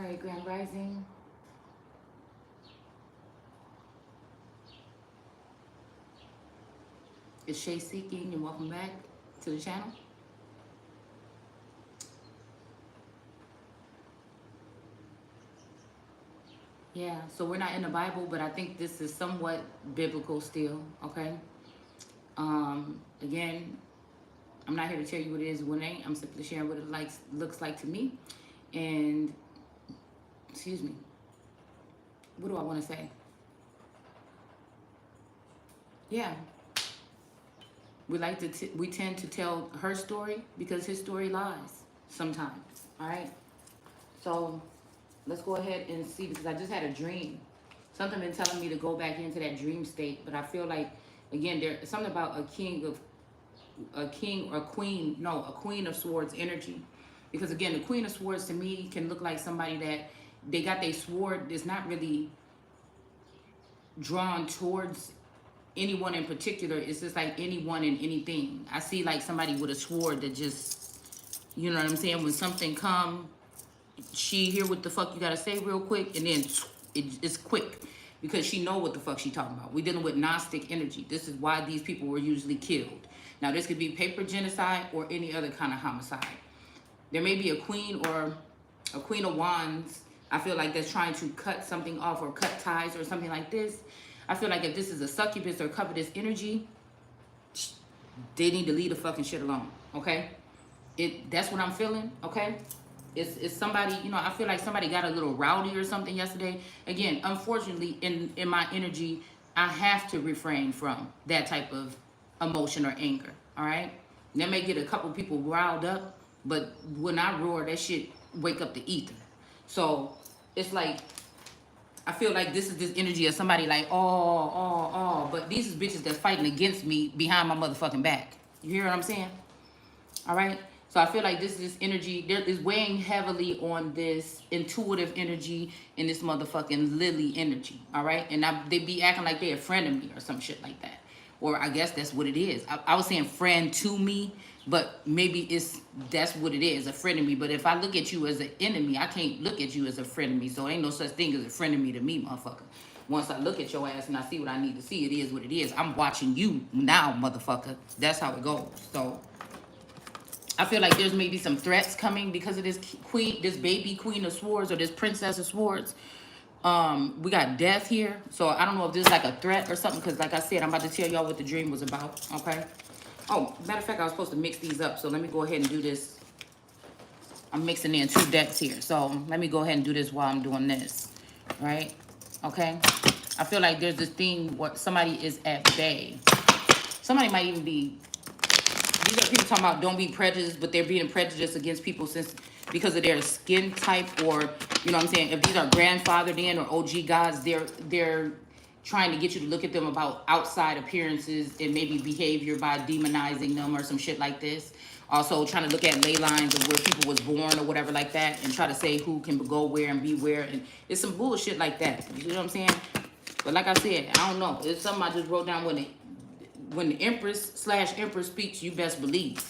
right, Grand Rising. It's Shay Seeking, and welcome back to the channel. Yeah, so we're not in the Bible, but I think this is somewhat biblical still, okay? Again, I'm not here to tell you what it is and what it ain't. I'm simply sharing what it looks like to me. And, excuse me, what do I want to say? Yeah, we tend to tell her story because his story lies sometimes, all right? So let's go ahead and see, because I just had a dream. Something been telling me to go back into that dream state, but I feel like, again, there's something about a king or queen, no, a queen of swords energy. Because again, the queen of swords to me can look like somebody that they got their sword is not really drawn towards anyone in particular. It's just like anyone and anything. I see like somebody with a sword that just, you know what I'm saying? When something come, she hear what the fuck you gotta say real quick, and then it's quick because she know what the fuck she talking about. We dealing with Gnostic energy. This is why these people were usually killed. Now this could be paper genocide or any other kind of homicide. There may be a queen or a queen of wands. I feel like that's trying to cut something off or cut ties or something like this. I feel like if this is a succubus or covetous energy, they need to leave the fucking shit alone, okay? That's what I'm feeling, okay? It's somebody, you know, I feel like somebody got a little rowdy or something yesterday. Again, unfortunately, in my energy, I have to refrain from that type of emotion or anger, all right? That may get a couple people riled up, but when I roar, that shit wake up the ether. So it's like, I feel like this is this energy of somebody like, but these is bitches that's fighting against me behind my motherfucking back. You hear what I'm saying? All right? So I feel like this energy, there is weighing heavily on this intuitive energy and this motherfucking Lily energy. All right? And they be acting like they a friend of me or some shit like that. Or I guess that's what it is. I was saying friend to me, but maybe that's what it is, a friend of me. But if I look at you as an enemy, I can't look at you as a friend of me. So ain't no such thing as a friend of me to me, motherfucker. Once I look at your ass and I see what I need to see, it is what it is. I'm watching you now, motherfucker. That's how it goes. So I feel like there's maybe some threats coming because of this queen, this baby queen of swords or this princess of swords. We got death here. So I don't know if this is like a threat or something, because like I said, I'm about to tell y'all what the dream was about, okay? Oh, matter of fact, I was supposed to mix these up, so let me go ahead and do this. I'm mixing in 2 decks here, so let me go ahead and do this while I'm doing this, right? Okay? I feel like there's this thing where somebody is at bay. Somebody might even be, these are people talking about don't be prejudiced, but they're being prejudiced against people because of their skin type, or, you know what I'm saying, if these are grandfathered in or OG gods, they're trying to get you to look at them about outside appearances and maybe behavior by demonizing them or some shit like this. Also trying to look at ley lines of where people was born or whatever like that and try to say who can go where and be where. And it's some bullshit like that. You know what I'm saying? But like I said, I don't know. It's something I just wrote down. When the Empress/Emperor speaks, you best believe.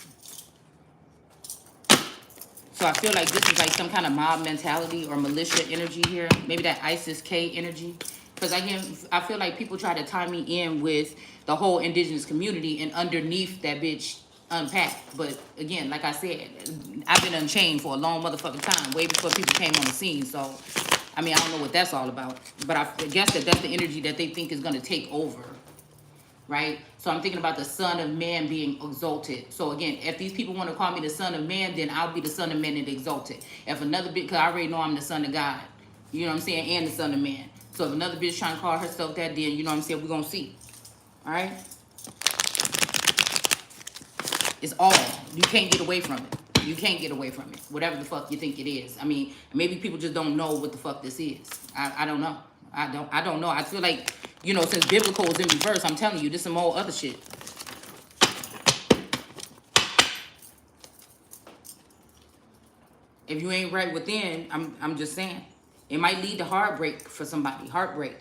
So I feel like this is like some kind of mob mentality or militia energy here. Maybe that ISIS-K energy. Because again, I feel like people try to tie me in with the whole indigenous community and underneath that bitch unpacked. But again, like I said, I've been unchained for a long motherfucking time, way before people came on the scene. So, I mean, I don't know what that's all about. But I guess that's the energy that they think is going to take over. Right? So I'm thinking about the Son of Man being exalted. So again, if these people want to call me the Son of Man, then I'll be the Son of Man and exalted. If another bitch, because I already know I'm the Son of God, you know what I'm saying, and the Son of Man. So if another bitch trying to call herself that, then you know what I'm saying, we're going to see. All right? It's all. You can't get away from it. You can't get away from it. Whatever the fuck you think it is. I mean, maybe people just don't know what the fuck this is. I don't know. I don't know. I feel like, you know, since biblical is in reverse, I'm telling you, this some old other shit. If you ain't right within, I'm just saying, it might lead to heartbreak for somebody. Heartbreak.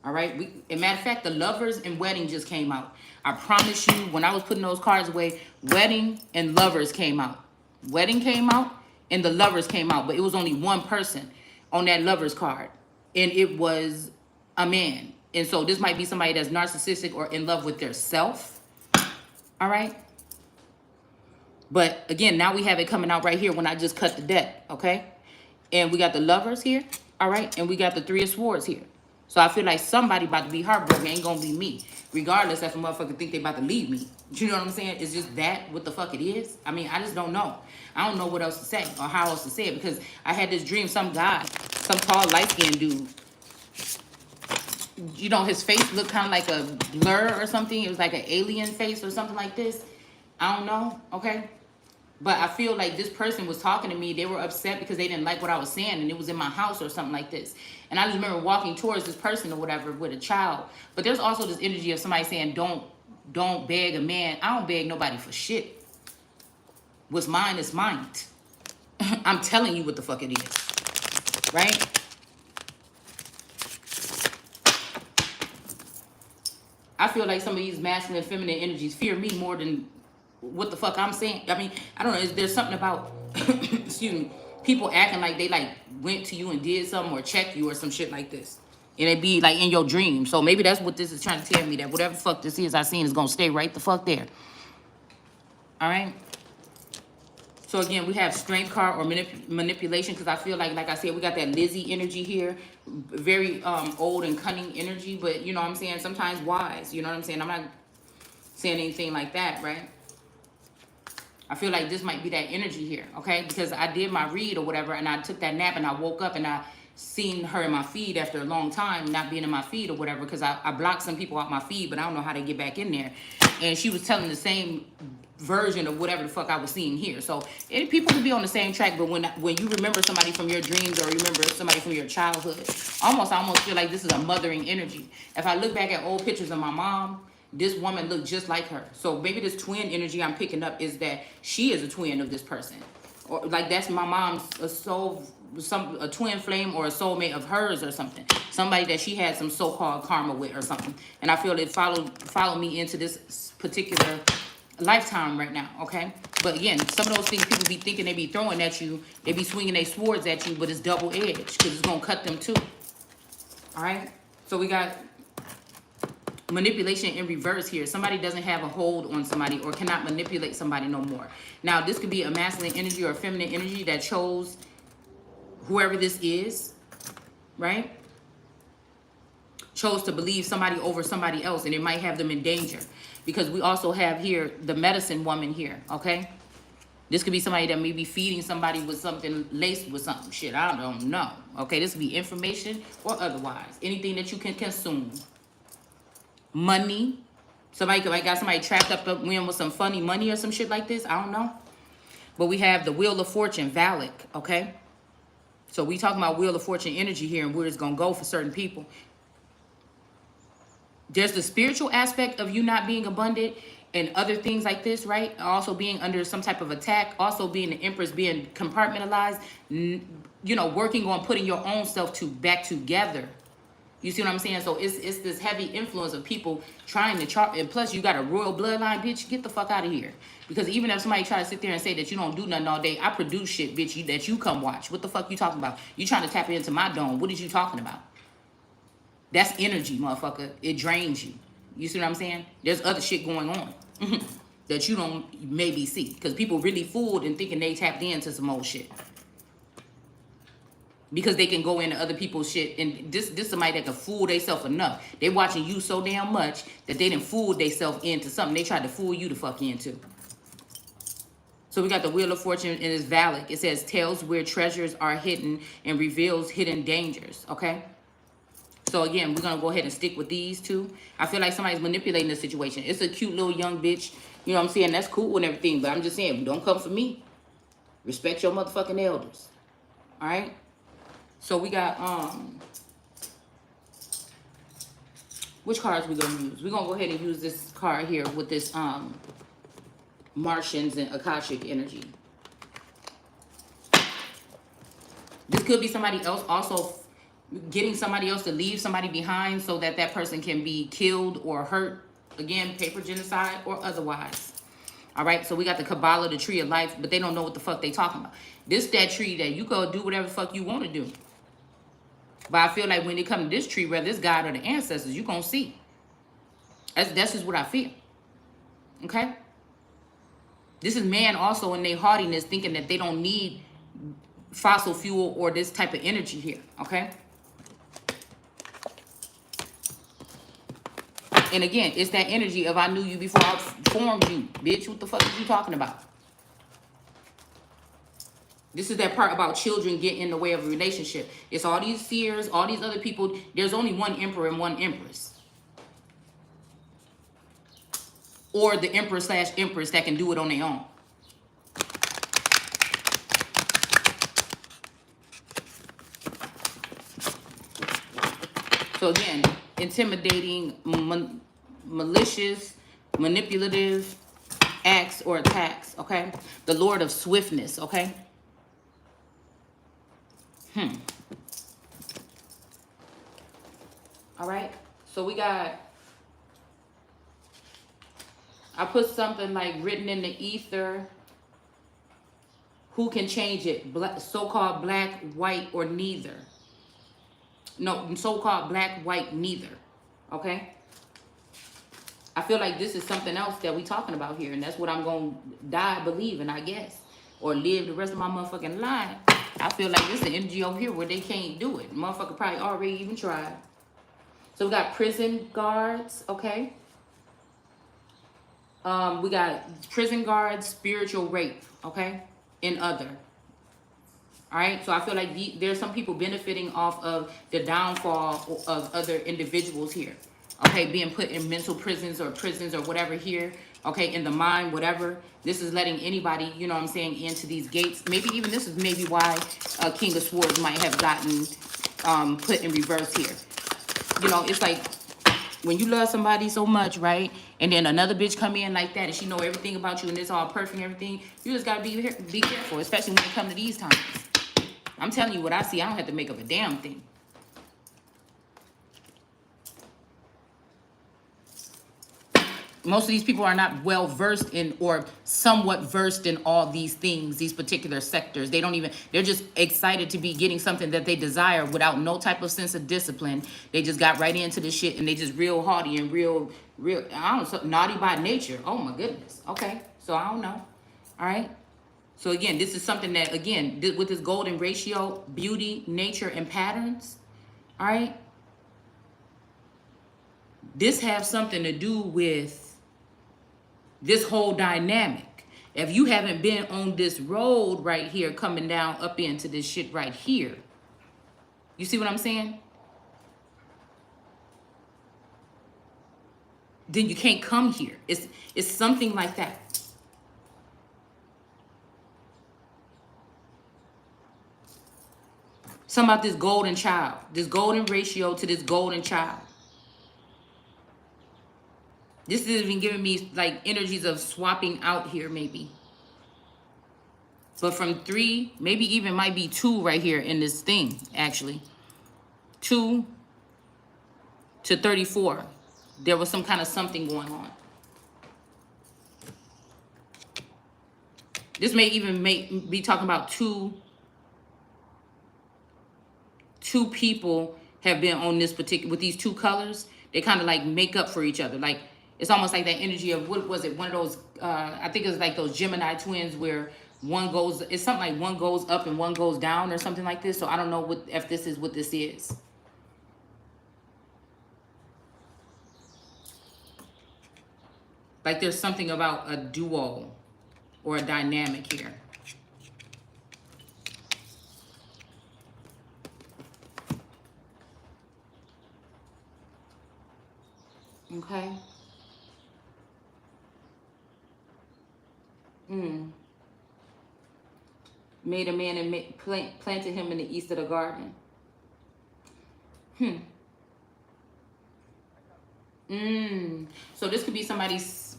All right. As a matter of fact, the Lovers and Wedding just came out. I promise you, when I was putting those cards away, Wedding and Lovers came out. Wedding came out and the Lovers came out, but it was only one person on that Lovers card. And it was a man. And so this might be somebody that's narcissistic or in love with their self. All right. But again, now we have it coming out right here when I just cut the deck. Okay. And we got the Lovers here. All right. And we got the Three of Swords here. So I feel like somebody about to be heartbroken. Ain't gonna be me. Regardless if a motherfucker think they about to leave me. You know what I'm saying? It's just that what the fuck it is. I mean, I just don't know. I don't know what else to say or how else to say it. Because I had this dream, some guy, some tall, light-skinned dude. You know, his face looked kind of like a blur or something. It was like an alien face or something like this. I don't know. Okay. But I feel like this person was talking to me. They were upset because they didn't like what I was saying. And it was in my house or something like this. And I just remember walking towards this person or whatever with a child. But there's also this energy of somebody saying, don't beg a man. I don't beg nobody for shit. What's mine is mine. I'm telling you what the fuck it is. Right? I feel like some of these masculine and feminine energies fear me more than what the fuck I'm saying. I mean, I don't know. There's something about, excuse me, people acting like they like went to you and did something or checked you or some shit like this. And it be like in your dream. So maybe that's what this is trying to tell me, that whatever the fuck this is I seen is going to stay right the fuck there. All right. So again, we have strength card or manipulation, because I feel like I said, we got that Lizzie energy here. Very old and cunning energy, but you know what I'm saying? Sometimes wise, you know what I'm saying? I'm not saying anything like that, right? I feel like this might be that energy here, okay? Because I did my read or whatever, and I took that nap, and I woke up, and I seen her in my feed after a long time, not being in my feed or whatever, because I blocked some people out my feed, but I don't know how to get back in there. And she was telling the same version of whatever the fuck I was seeing here. So people can be on the same track, but when you remember somebody from your dreams or remember somebody from your childhood, I almost feel like this is a mothering energy. If I look back at old pictures of my mom, this woman looked just like her. So maybe this twin energy I'm picking up is that she is a twin of this person, or like that's my mom's a twin flame or a soulmate of hers or something. Somebody that she had some so-called karma with or something. And I feel it follow me into this particular lifetime right now, okay? But again, some of those things people be thinking they be throwing at you, they be swinging their swords at you, but it's double-edged because it's going to cut them too. All right? So we got manipulation in reverse here. Somebody doesn't have a hold on somebody or cannot manipulate somebody no more. Now, this could be a masculine energy or a feminine energy that chose whoever this is, right? Chose to believe somebody over somebody else, and it might have them in danger. Because we also have here the medicine woman here, okay? This could be somebody that may be feeding somebody with something laced with something. Shit, I don't know. Okay, this could be information or otherwise. Anything that you can consume. Money. Somebody could got somebody trapped up with some funny money or some shit like this. I don't know. But we have the Wheel of Fortune, Valak, okay? So we talking about Wheel of Fortune energy here and where it's going to go for certain people. There's the spiritual aspect of you not being abundant and other things like this, right? Also being under some type of attack. Also being the Empress, being compartmentalized. You know, working on putting your own self back together. You see what I'm saying? So it's this heavy influence of people trying to chart. And plus, you got a royal bloodline, bitch. Get the fuck out of here. Because even if somebody try to sit there and say that you don't do nothing all day, I produce shit, bitch, that you come watch. What the fuck you talking about? You trying to tap into my dome. What is you talking about? That's energy, motherfucker. It drains you. You see what I'm saying? There's other shit going on that you don't maybe see. Because people really fooled and thinking they tapped into some old shit. Because they can go into other people's shit. And this somebody that can fool themselves enough. They watching you so damn much that they done fooled themselves into something they tried to fool you to fuck into. So we got the Wheel of Fortune and it's Valak. It says, tells where treasures are hidden and reveals hidden dangers. Okay? So again, we're going to go ahead and stick with these two. I feel like somebody's manipulating the situation. It's a cute little young bitch. You know what I'm saying? That's cool and everything. But I'm just saying, don't come for me. Respect your motherfucking elders. All right? So we got, which cards we going to use? We're going to go ahead and use this card here with this Martians and Akashic energy. This could be somebody else also getting somebody else to leave somebody behind so that that person can be killed or hurt. Again, paper genocide or otherwise. All right, so we got the Kabbalah, the tree of life, but they don't know what the fuck they talking about. This that tree that you go do whatever the fuck you want to do. But I feel like when it comes to this tree, whether it's God or the ancestors, you're going to see. That's just what I feel. Okay? This is man also in their haughtiness thinking that they don't need fossil fuel or this type of energy here. Okay? And again, it's that energy of I knew you before I formed you. Bitch, what the fuck are you talking about? This is that part about children getting in the way of a relationship. It's all these seers, all these other people. There's only one emperor and one empress. Or the emperor/empress that can do it on their own. So again, intimidating, malicious, manipulative acts or attacks, okay? The Lord of Swiftness, okay? All right? So we got, I put something like written in the ether. Who can change it? So-called black, white, or neither. No, so-called black, white, neither. Okay? I feel like this is something else that we talking about here, and that's what I'm going to die believing, I guess. Or live the rest of my motherfucking life. I feel like this is the energy over here where they can't do it. Motherfucker probably already even tried. So we got prison guards, okay? We got prison guards, spiritual rape, okay? And other. All right, so I feel like there's some people benefiting off of the downfall of other individuals here. Okay, being put in mental prisons or whatever here. Okay, in the mind, whatever. This is letting anybody, you know what I'm saying, into these gates. Maybe even this is maybe why King of Swords might have gotten put in reverse here. You know, it's like when you love somebody so much, right? And then another bitch come in like that and she know everything about you and it's all perfect and everything. You just gotta be careful, especially when it comes to these times. I'm telling you what I see. I don't have to make up a damn thing. Most of these people are not well versed in or somewhat versed in all these things, these particular sectors. They don't even, they're just excited to be getting something that they desire without no type of sense of discipline. They just got right into this shit and they just real haughty and real, I don't know, naughty by nature. Oh my goodness. Okay. So I don't know. All right. So again, this is something that, again, with this golden ratio, beauty, nature, and patterns, all right? This has something to do with this whole dynamic. If you haven't been on this road right here, coming down up into this shit right here, you see what I'm saying? Then you can't come here. It's something like that. Something about this golden child, this golden ratio to this golden child. This is even giving me like energies of swapping out here maybe. But from 3, maybe even might be 2 right here in this thing, actually. 2 to 34. There was some kind of something going on. This may even be talking about two people have been on this particular, with these 2 colors. They kind of like make up for each other. Like, it's almost like that energy of, what was it? One of those, I think it was like those Gemini twins where one goes, it's something like one goes up and one goes down or something like this. So I don't know if this is what this is. Like there's something about a duo or a dynamic here. Okay. Made a man and planted him in the east of the garden. So this could be somebody's,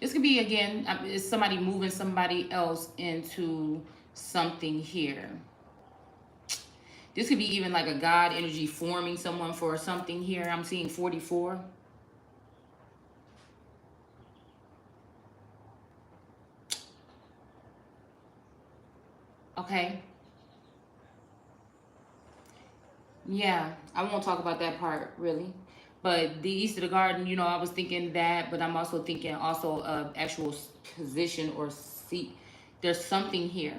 this could be, again, it's somebody moving somebody else into something here. This could be even like a God energy forming someone for something here. I'm seeing 44. Okay. Yeah, I won't talk about that part really. But the east of the garden, you know, I was thinking that, but I'm also thinking also of actual position or seat. There's something here.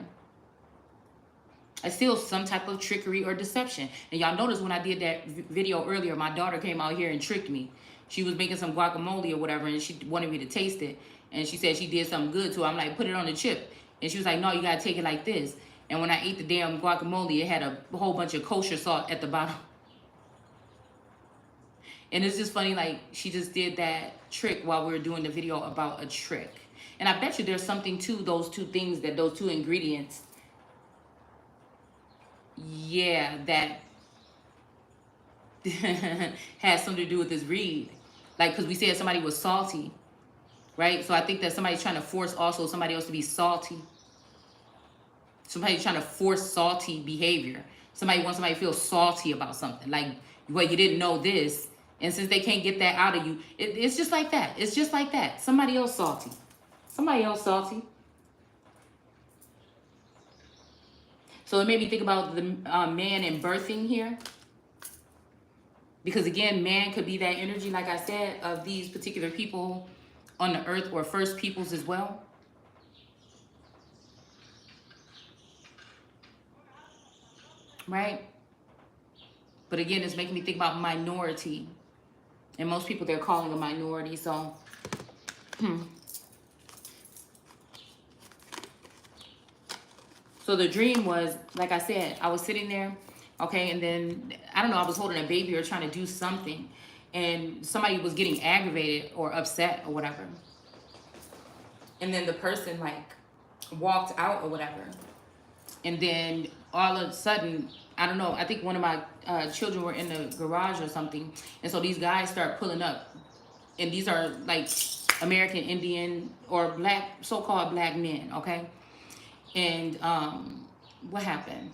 I still some type of trickery or deception. And y'all notice when I did that video earlier, my daughter came out here and tricked me. She was making some guacamole or whatever, and she wanted me to taste it. And she said she did something good to her. I'm like, put it on the chip. And she was like, no, you gotta take it like this. And when I ate the damn guacamole, it had a whole bunch of kosher salt at the bottom. And it's just funny, like she just did that trick while we were doing the video about a trick. And I bet you there's something to those two things, that those two ingredients, yeah, that has something to do with this read. Like, because we said somebody was salty, right? So I think that somebody's trying to force also somebody else to be salty. Somebody's trying to force salty behavior. Somebody wants somebody to feel salty about something. Like, well, you didn't know this. And since they can't get that out of you, it's just like that. It's just like that. Somebody else salty. Somebody else salty. So it made me think about the man and birthing here. Because again, man could be that energy, like I said, of these particular people on the earth, or first peoples as well. Right? But again, it's making me think about minority. And most people, they're calling a minority. So, so the dream was, like I said, I was sitting there, okay, and then, I don't know, I was holding a baby or trying to do something. And somebody was getting aggravated or upset or whatever. And then the person, like, walked out or whatever. And then all of a sudden, I don't know, I think one of my children were in the garage or something. And so these guys start pulling up. And these are like American Indian or black, so-called black men, okay? And what happened?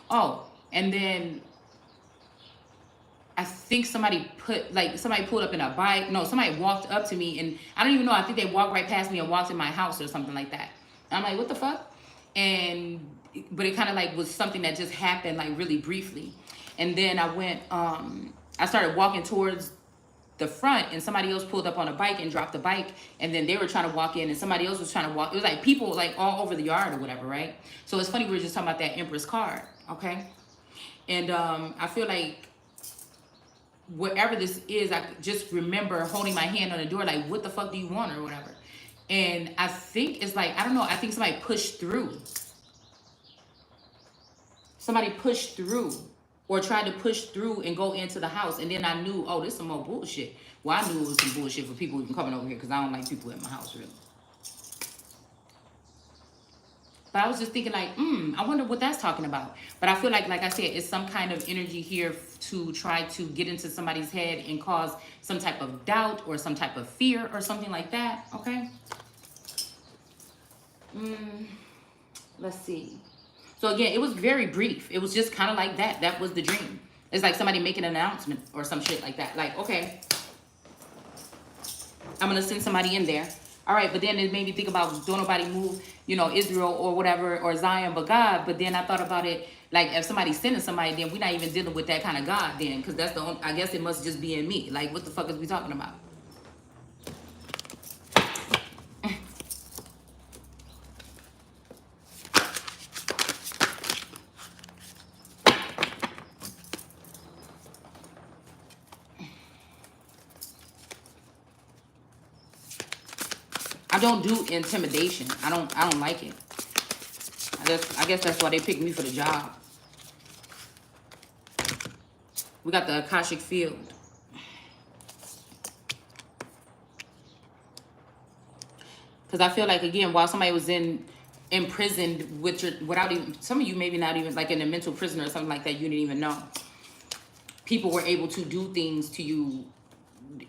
Oh, and then I think somebody pulled up in a bike. No, somebody walked up to me, and I don't even know. I think they walked right past me and walked in my house or something like that. And I'm like, what the fuck? But it kind of like was something that just happened like really briefly. And then I went, I started walking towards the front, and somebody else pulled up on a bike and dropped the bike, and then they were trying to walk in, and somebody else was trying to walk. It was like people like all over the yard or whatever, right? So it's funny, we were just talking about that Empress card, okay? And I feel like whatever this is, I just remember holding my hand on the door like, what the fuck do you want or whatever. And I think it's like, I don't know, I think somebody pushed through. Somebody pushed through or tried to push through and go into the house. And then I knew, oh, this is some more bullshit. Well, I knew it was some bullshit for people even coming over here, because I don't like people in my house, really. But I was just thinking like, I wonder what that's talking about. But I feel like I said, it's some kind of energy here to try to get into somebody's head and cause some type of doubt or some type of fear or something like that, okay? Let's see. So again, it was very brief. It was just kind of like that. That was the dream. It's like somebody making an announcement or some shit like that. Like, okay, I'm going to send somebody in there. All right, but then it made me think about, don't nobody move, you know, Israel or whatever, or Zion but God. But then I thought about it, like if somebody's sending somebody, then we're not even dealing with that kind of God then. Because that's the only, I guess it must just be in me. Like, what the fuck is we talking about? I don't do intimidation. I don't like it. I guess that's why they picked me for the job. We got the Akashic field. Because I feel like, again, while somebody was imprisoned without even, some of you maybe not even like in a mental prison or something like that, you didn't even know. People were able to do things to you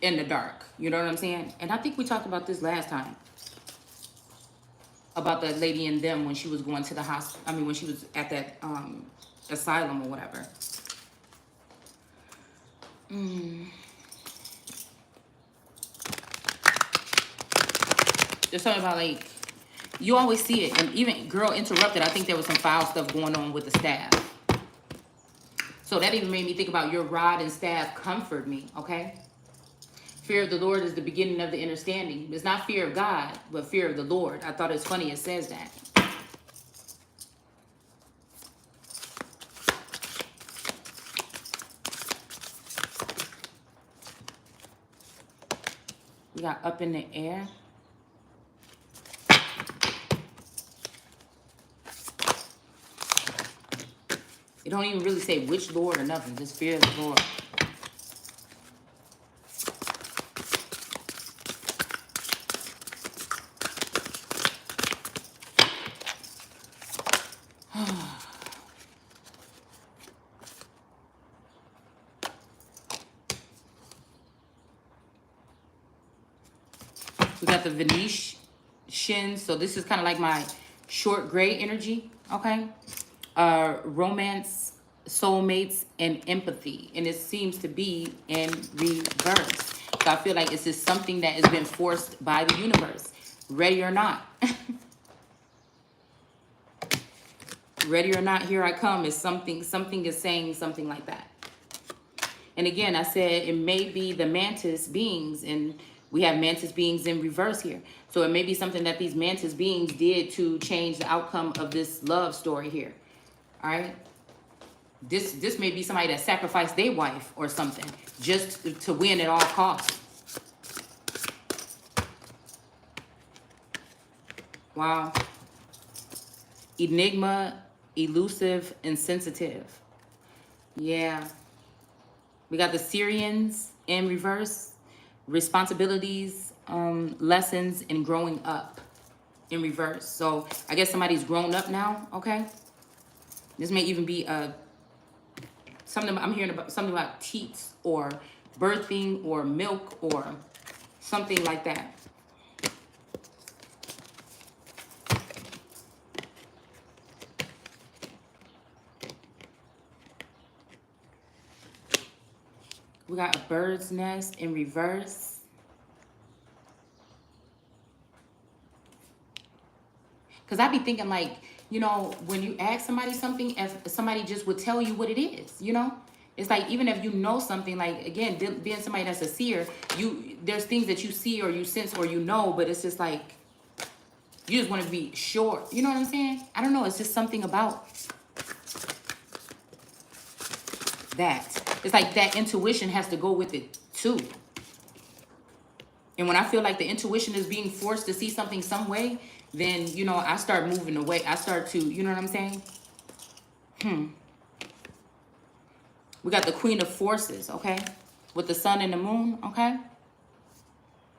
in the dark. You know what I'm saying? And I think we talked about this last time. About that lady and them when she was going to the hospital. I mean, when she was at that asylum or whatever. There's something about, like, you always see it. And even Girl Interrupted, I think there was some foul stuff going on with the staff. So that even made me think about your rod and staff comfort me, okay? Fear of the Lord is the beginning of the understanding. It's not fear of God, but fear of the Lord. I thought it's funny it says that. We got up in the air. It don't even really say which Lord or nothing. Just fear of the Lord. We got the Venetian. So this is kind of like my short gray energy. Okay. Romance, soulmates, and empathy. And it seems to be in reverse. So I feel like it's just something that has been forced by the universe. Ready or not. Ready or not, here I come is something is saying something like that. And again, I said it may be the mantis beings, and we have mantis beings in reverse here. So it may be something that these mantis beings did to change the outcome of this love story here. All right. This may be somebody that sacrificed their wife or something just to win at all costs. Wow. Enigma, elusive, and sensitive. Yeah. We got the Syrians in reverse. Responsibilities, lessons, and growing up in reverse. So I guess somebody's grown up now, okay? This may even be something I'm hearing about, something about teats or birthing or milk or something like that. We got a bird's nest in reverse. Because I be thinking like, you know, when you ask somebody something, if somebody just would tell you what it is, you know? It's like, even if you know something, like, again, being somebody that's a seer, there's things that you see or you sense or you know, but it's just like, you just want to be sure. You know what I'm saying? I don't know. It's just something about that. It's like that intuition has to go with it too. And when I feel like the intuition is being forced to see something some way, then, you know, I start moving away. I start to, you know what I'm saying? We got the Queen of Forces, okay? With the sun and the moon, okay?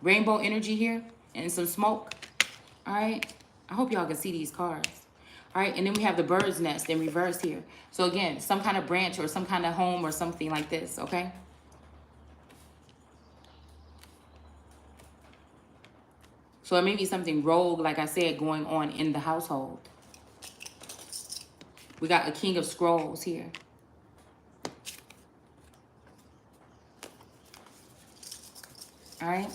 Rainbow energy here and some smoke, all right? I hope y'all can see these cards. All right, and then we have the bird's nest in reverse here. So again, some kind of branch or some kind of home or something like this, okay? So it may be something rogue, like I said, going on in the household. We got a King of Scrolls here. All right?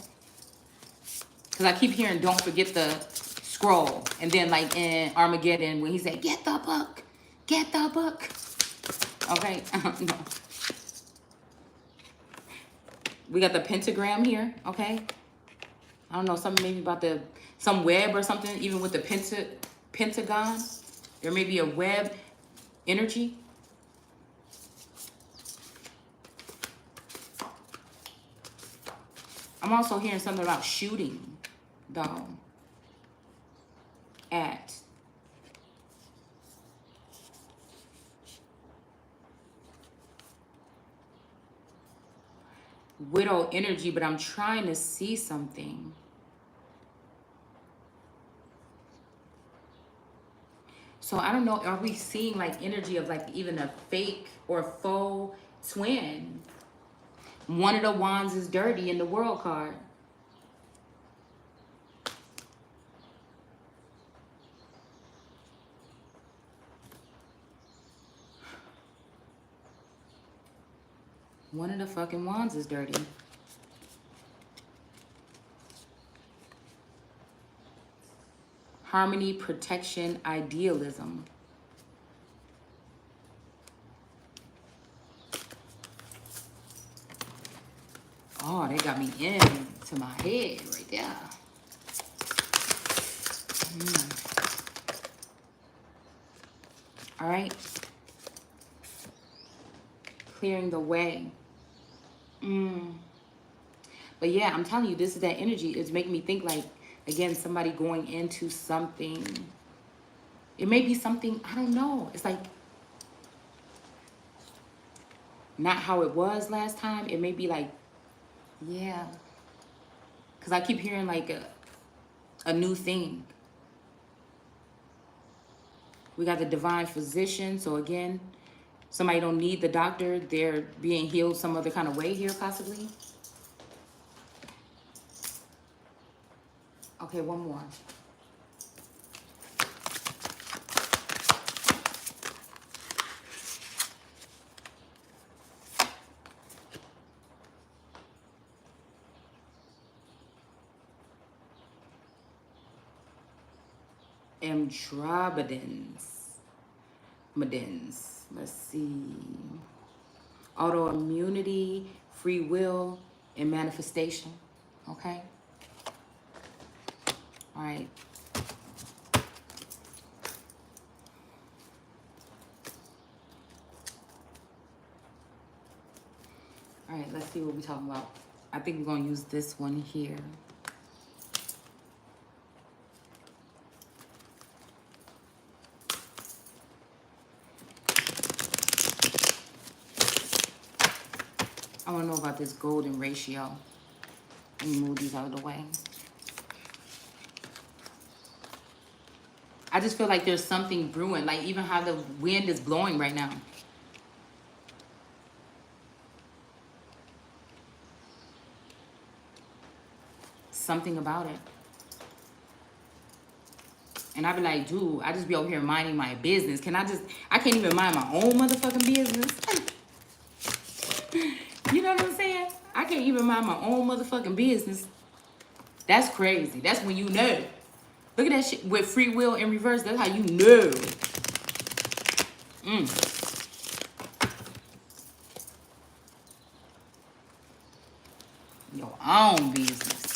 Because I keep hearing, don't forget the scroll. And then like in Armageddon, when he said, get the book. Get the book. Okay? No. We got the pentagram here, okay? I don't know, something maybe about some web or something, even with the pentagon. There may be a web energy. I'm also hearing something about shooting, though, at widow energy, but I'm trying to see something. So I don't know, are we seeing like energy of like even a fake or faux twin? One of the wands is dirty in the world card. One of the fucking wands is dirty. Harmony, protection, idealism. Oh, they got me into my head right there. All right. Clearing the way. But yeah, I'm telling you, this is that energy. It's making me think like, again, somebody going into something. It may be something, I don't know. It's like not how it was last time. It may be like, yeah. Because I keep hearing like a new thing. We got the divine physician. So again, somebody don't need the doctor. They're being healed some other kind of way here, possibly. Okay, one more. Andromedans. Let's see. Autoimmunity, free will, and manifestation. Okay? All right. All right, let's see what we're talking about. I think we're going to use this one here. I want to know about this golden ratio. Let me move these out of the way. I just feel like there's something brewing, like even how the wind is blowing right now. Something about it. And I be like, dude, I just be over here minding my business. I can't even mind my own motherfucking business. You know what I'm saying? I can't even mind my own motherfucking business. That's crazy. That's when you know. Look at that shit with free will in reverse. That's how you know. Your own business.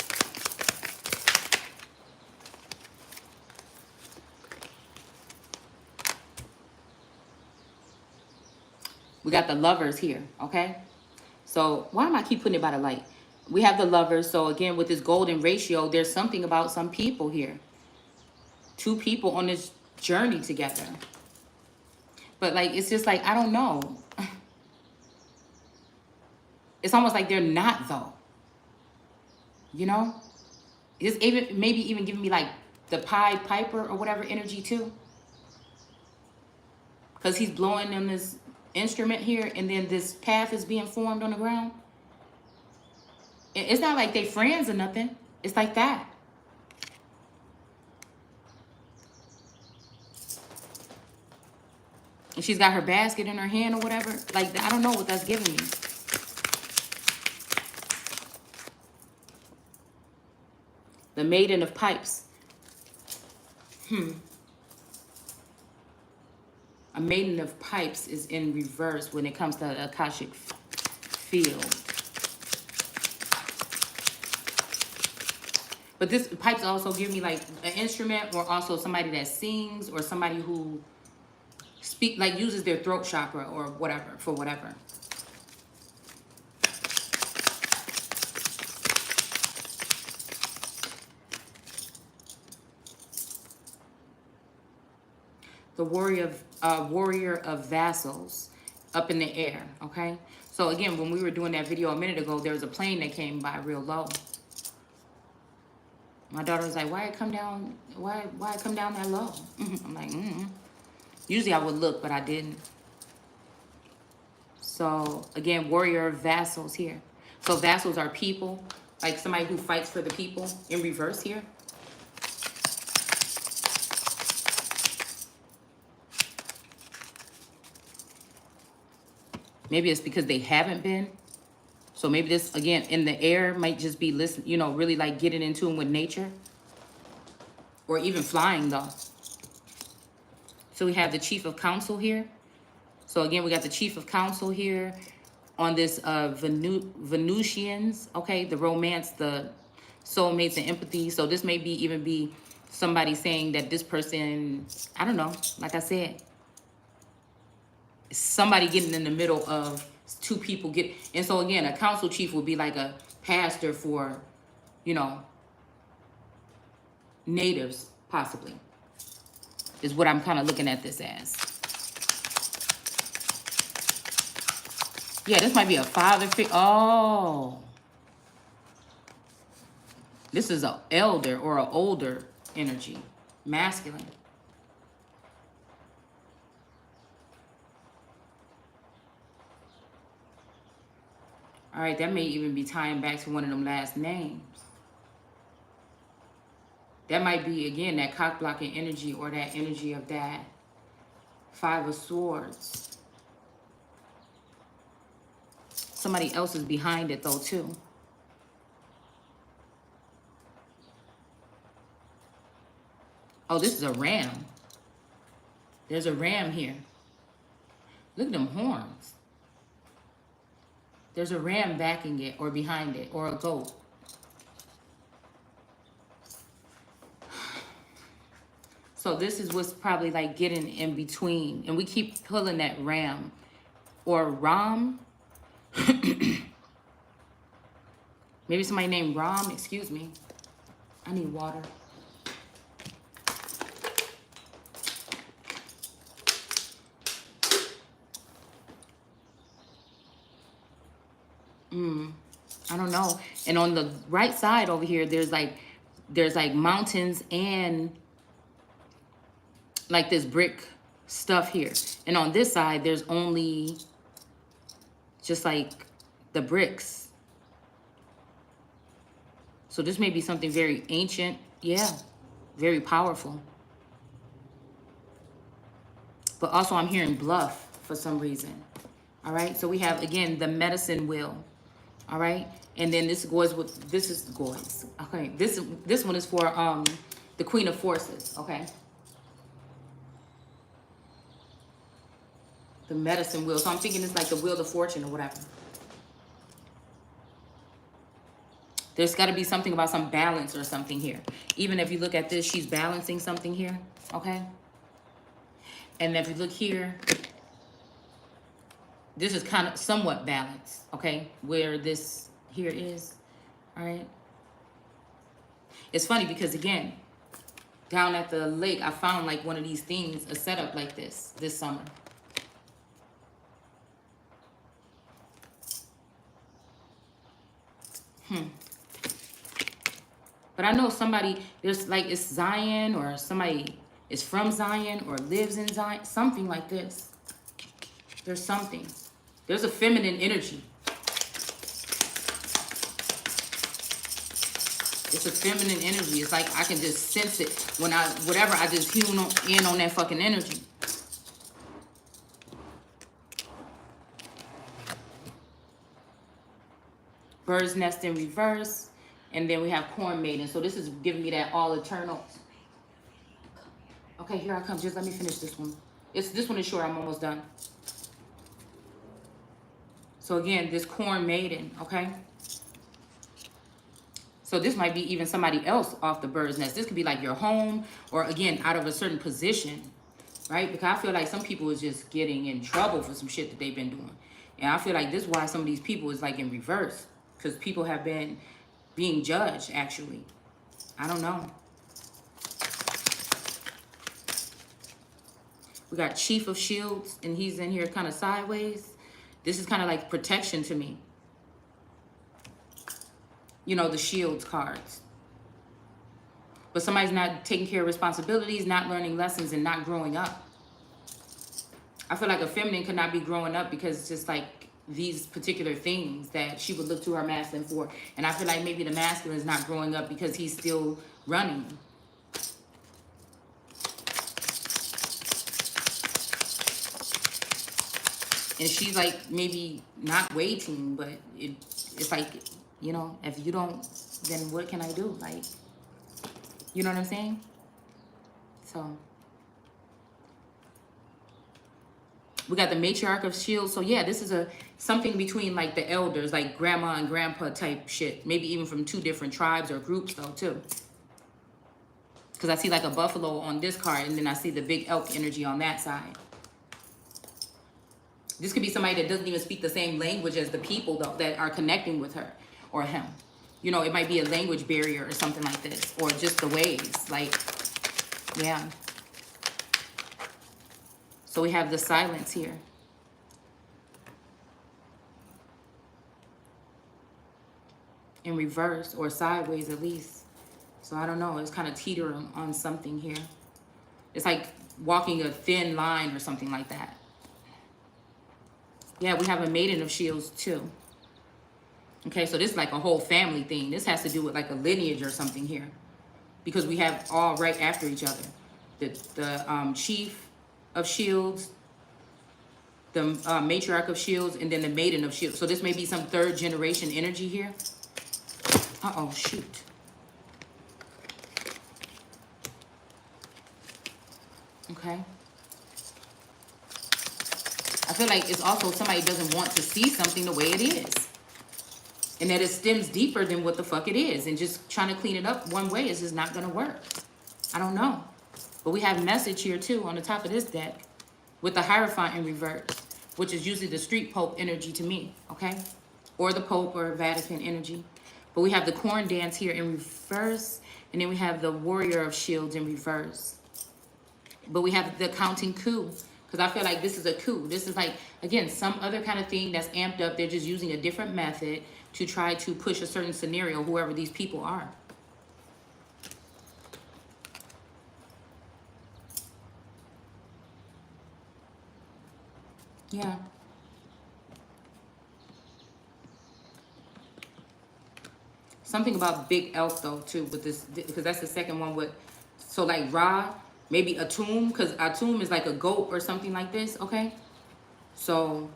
We got the lovers here, okay? So why am I keep putting it by the light? We have the lovers. So again, with this golden ratio, there's something about some people here. Two people on this journey together. But like, it's just like, I don't know. It's almost like they're not though. You know? It's even maybe even giving me like the Pied Piper or whatever energy too. Because he's blowing on this instrument here and then this path is being formed on the ground. It's not like they friends or nothing. It's like that. And she's got her basket in her hand or whatever. Like, I don't know what that's giving me. The Maiden of Pipes. A Maiden of Pipes is in reverse when it comes to the Akashic field. But this pipes also give me like an instrument or also somebody that sings or somebody who like uses their throat chakra or whatever, for whatever. The warrior of vassals up in the air, okay? So again, when we were doing that video a minute ago, there was a plane that came by real low. My daughter was like, why it come down that low? I'm like, Usually I would look, but I didn't. So again, warrior of vassals here. So vassals are people, like somebody who fights for the people in reverse here. Maybe it's because they haven't been. So maybe this, again, in the air might just be, listen, you know, really like getting in tune with nature. Or even flying, though. So we have the Chief of Council here. So again, we got the Chief of Council here on this Venusians, okay, the romance, the soulmates and empathy. So this may be even be somebody saying that this person, I don't know, like I said, somebody getting in the middle of two people get, and so again, a council chief would be like a pastor for, you know, natives, possibly, is what I'm kind of looking at this as. Yeah, this might be a father figure. Oh, this is an elder or an older energy, masculine. All right, that may even be tying back to one of them last names. That might be, again, that cock blocking energy or that energy of that Five of Swords. Somebody else is behind it, though, too. Oh, this is a ram. There's a ram here. Look at them horns. There's a ram backing it or behind it, or a goat. So this is what's probably like getting in between. And we keep pulling that ram or Ram. Maybe somebody named Ram, excuse me. I need water. I don't know. And on the right side over here, there's like mountains and like this brick stuff here. And on this side, there's only just like the bricks. So this may be something very ancient. Yeah, very powerful. But also I'm hearing bluff for some reason. All right, so we have, again, the medicine wheel. All right, and then this goes with, this is goes. Okay, this one is for the Queen of Forces. Okay, the medicine wheel. So I'm thinking it's like the Wheel of Fortune or whatever. There's got to be something about some balance or something here. Even if you look at this, she's balancing something here. Okay, and if you look here, this is kind of somewhat balanced. Okay, where this here is. All right. It's funny because, again, down at the lake, I found like one of these things, a setup like this summer. But I know somebody, there's like, it's Zion, or somebody is from Zion or lives in Zion, something like this. There's something. There's a feminine energy. It's a feminine energy. It's like I can just sense it when whatever, I just hone in on that fucking energy. Bird's nest in reverse. And then we have corn maiden. So this is giving me that all eternal. Okay, here I come. Just let me finish this one. This one is short. I'm almost done. So again, this corn maiden, okay? So this might be even somebody else off the bird's nest. This could be like your home, or again, out of a certain position, right? Because I feel like some people is just getting in trouble for some shit that they've been doing. And I feel like this is why some of these people is like in reverse. Because people have been being judged, actually. I don't know. We got Chief of Shields, and he's in here kind of sideways. This is kind of like protection to me. You know, the shields cards. But somebody's not taking care of responsibilities, not learning lessons, and not growing up. I feel like a feminine could not be growing up because it's just like these particular things that she would look to her masculine for. And I feel like maybe the masculine is not growing up because he's still running. And she's like maybe not waiting, but it's like, you know, if you don't, then what can I do? Like, you know what I'm saying? So, We got the matriarch of shields. So yeah, this is a something between like the elders, like grandma and grandpa type shit. Maybe even from 2 different tribes or groups though too. Because I see like a buffalo on this card, and then I see the big elk energy on that side. This could be somebody that doesn't even speak the same language as the people though that are connecting with her or him. You know, it might be a language barrier or something like this, or just the ways. Like, yeah. So we have the silence here. In reverse or sideways at least. So I don't know. It's kind of teetering on something here. It's like walking a thin line or something like that. Yeah, we have a maiden of shields too. Okay, so this is like a whole family thing. This has to do with like a lineage or something here. Because we have all right after each other. The chief of shields, the matriarch of shields, and then the maiden of shields. So this may be some 3rd generation energy here. Uh-oh, shoot. Okay. I feel like it's also somebody doesn't want to see something the way it is. And that it stems deeper than what the fuck it is. And just trying to clean it up one way is just not going to work. I don't know. But we have message here too on the top of this deck. With the Hierophant in reverse. Which is usually the street pope energy to me. Okay? Or the pope or Vatican energy. But we have the corn dance here in reverse. And then we have the warrior of shields in reverse. But we have the counting coup. Because I feel like this is a coup. This is like, again, some other kind of thing that's amped up. They're just using a different method to try to push a certain scenario, whoever these people are. Yeah. Something about big elk though too with this, because that's the second one with, so like Ra, maybe Atum, because Atum is like a goat or something like this, okay? So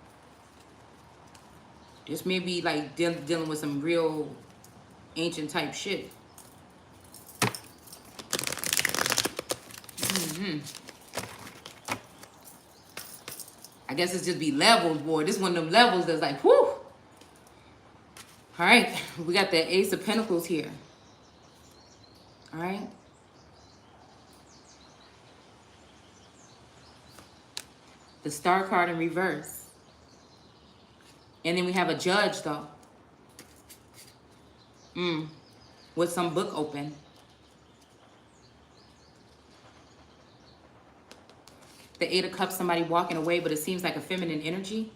this may be like dealing with some real ancient type shit. I guess it's just be levels, boy. This one of them levels that's like, whew. All right, we got the Ace of Pentacles here. All right. The Star card in reverse. And then we have a Judge, though. With some book open. The Eight of Cups, somebody walking away, but it seems like a feminine energy.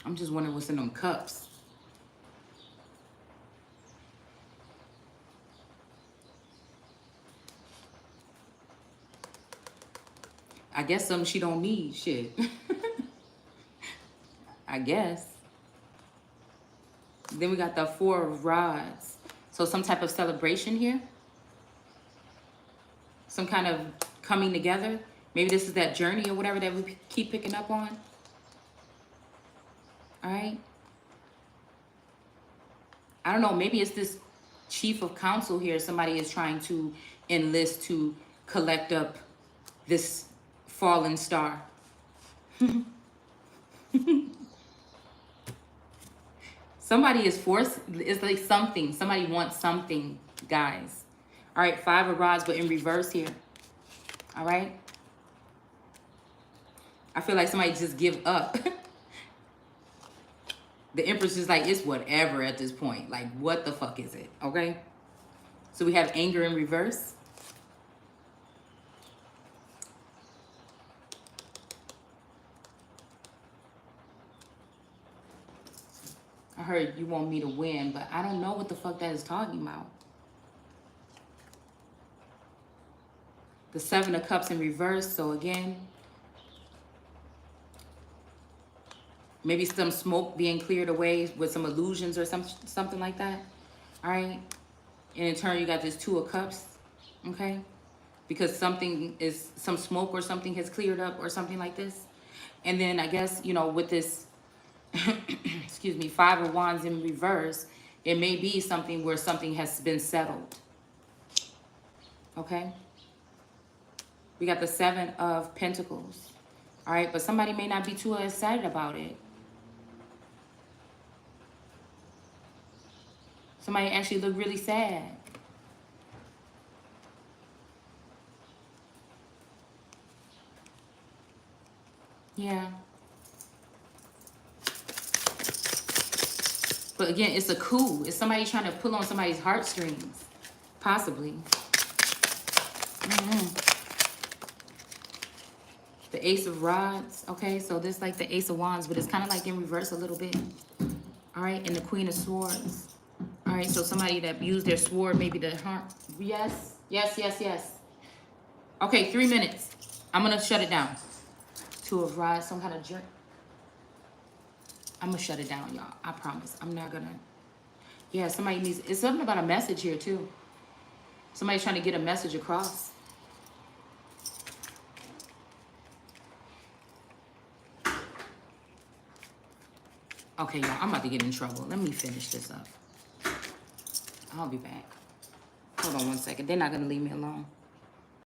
I'm just wondering what's in them cups. I guess something she don't need, shit. I guess. Then we got the Four of Rods. So some type of celebration here. Some kind of coming together. Maybe this is that journey or whatever that we keep picking up on. All right. I don't know. Maybe it's this chief of council here. Somebody is trying to enlist to collect up this fallen star. Somebody is forced. It's like something. Somebody wants something, guys. All right. Five of Rods, but in reverse here. All right. I feel like somebody just give up. The Empress is like, it's whatever at this point. Like, what the fuck is it? Okay. So we have anger in reverse. I heard you want me to win, but I don't know what the fuck that is talking about. The Seven of Cups in reverse. So again, maybe some smoke being cleared away with some illusions or something like that. All right. And in turn, you got this Two of Cups. Okay. Because something is, some smoke or something has cleared up or something like this. And then I guess, you know, with this, excuse me, Five of Wands in reverse, It may be something where something has been settled. Okay? We got the 7 of Pentacles. All right, but somebody may not be too excited about it. Somebody actually look really sad. Yeah. But again, it's a coup. It's somebody trying to pull on somebody's heartstrings. Possibly. The Ace of Rods. Okay, so this like the Ace of Wands, but it's kind of like in reverse a little bit. All right, and the Queen of Swords. All right, so somebody that used their sword, maybe the harm. Yes, yes, yes, yes. Okay, 3 minutes. I'm going to shut it down. 2 of Rods, some kind of drink. I'm going to shut it down, y'all. I promise. I'm not going to. Yeah, somebody needs. It's something about a message here, too. Somebody's trying to get a message across. Okay, y'all, I'm about to get in trouble. Let me finish this up. I'll be back. Hold on one second. They're not going to leave me alone.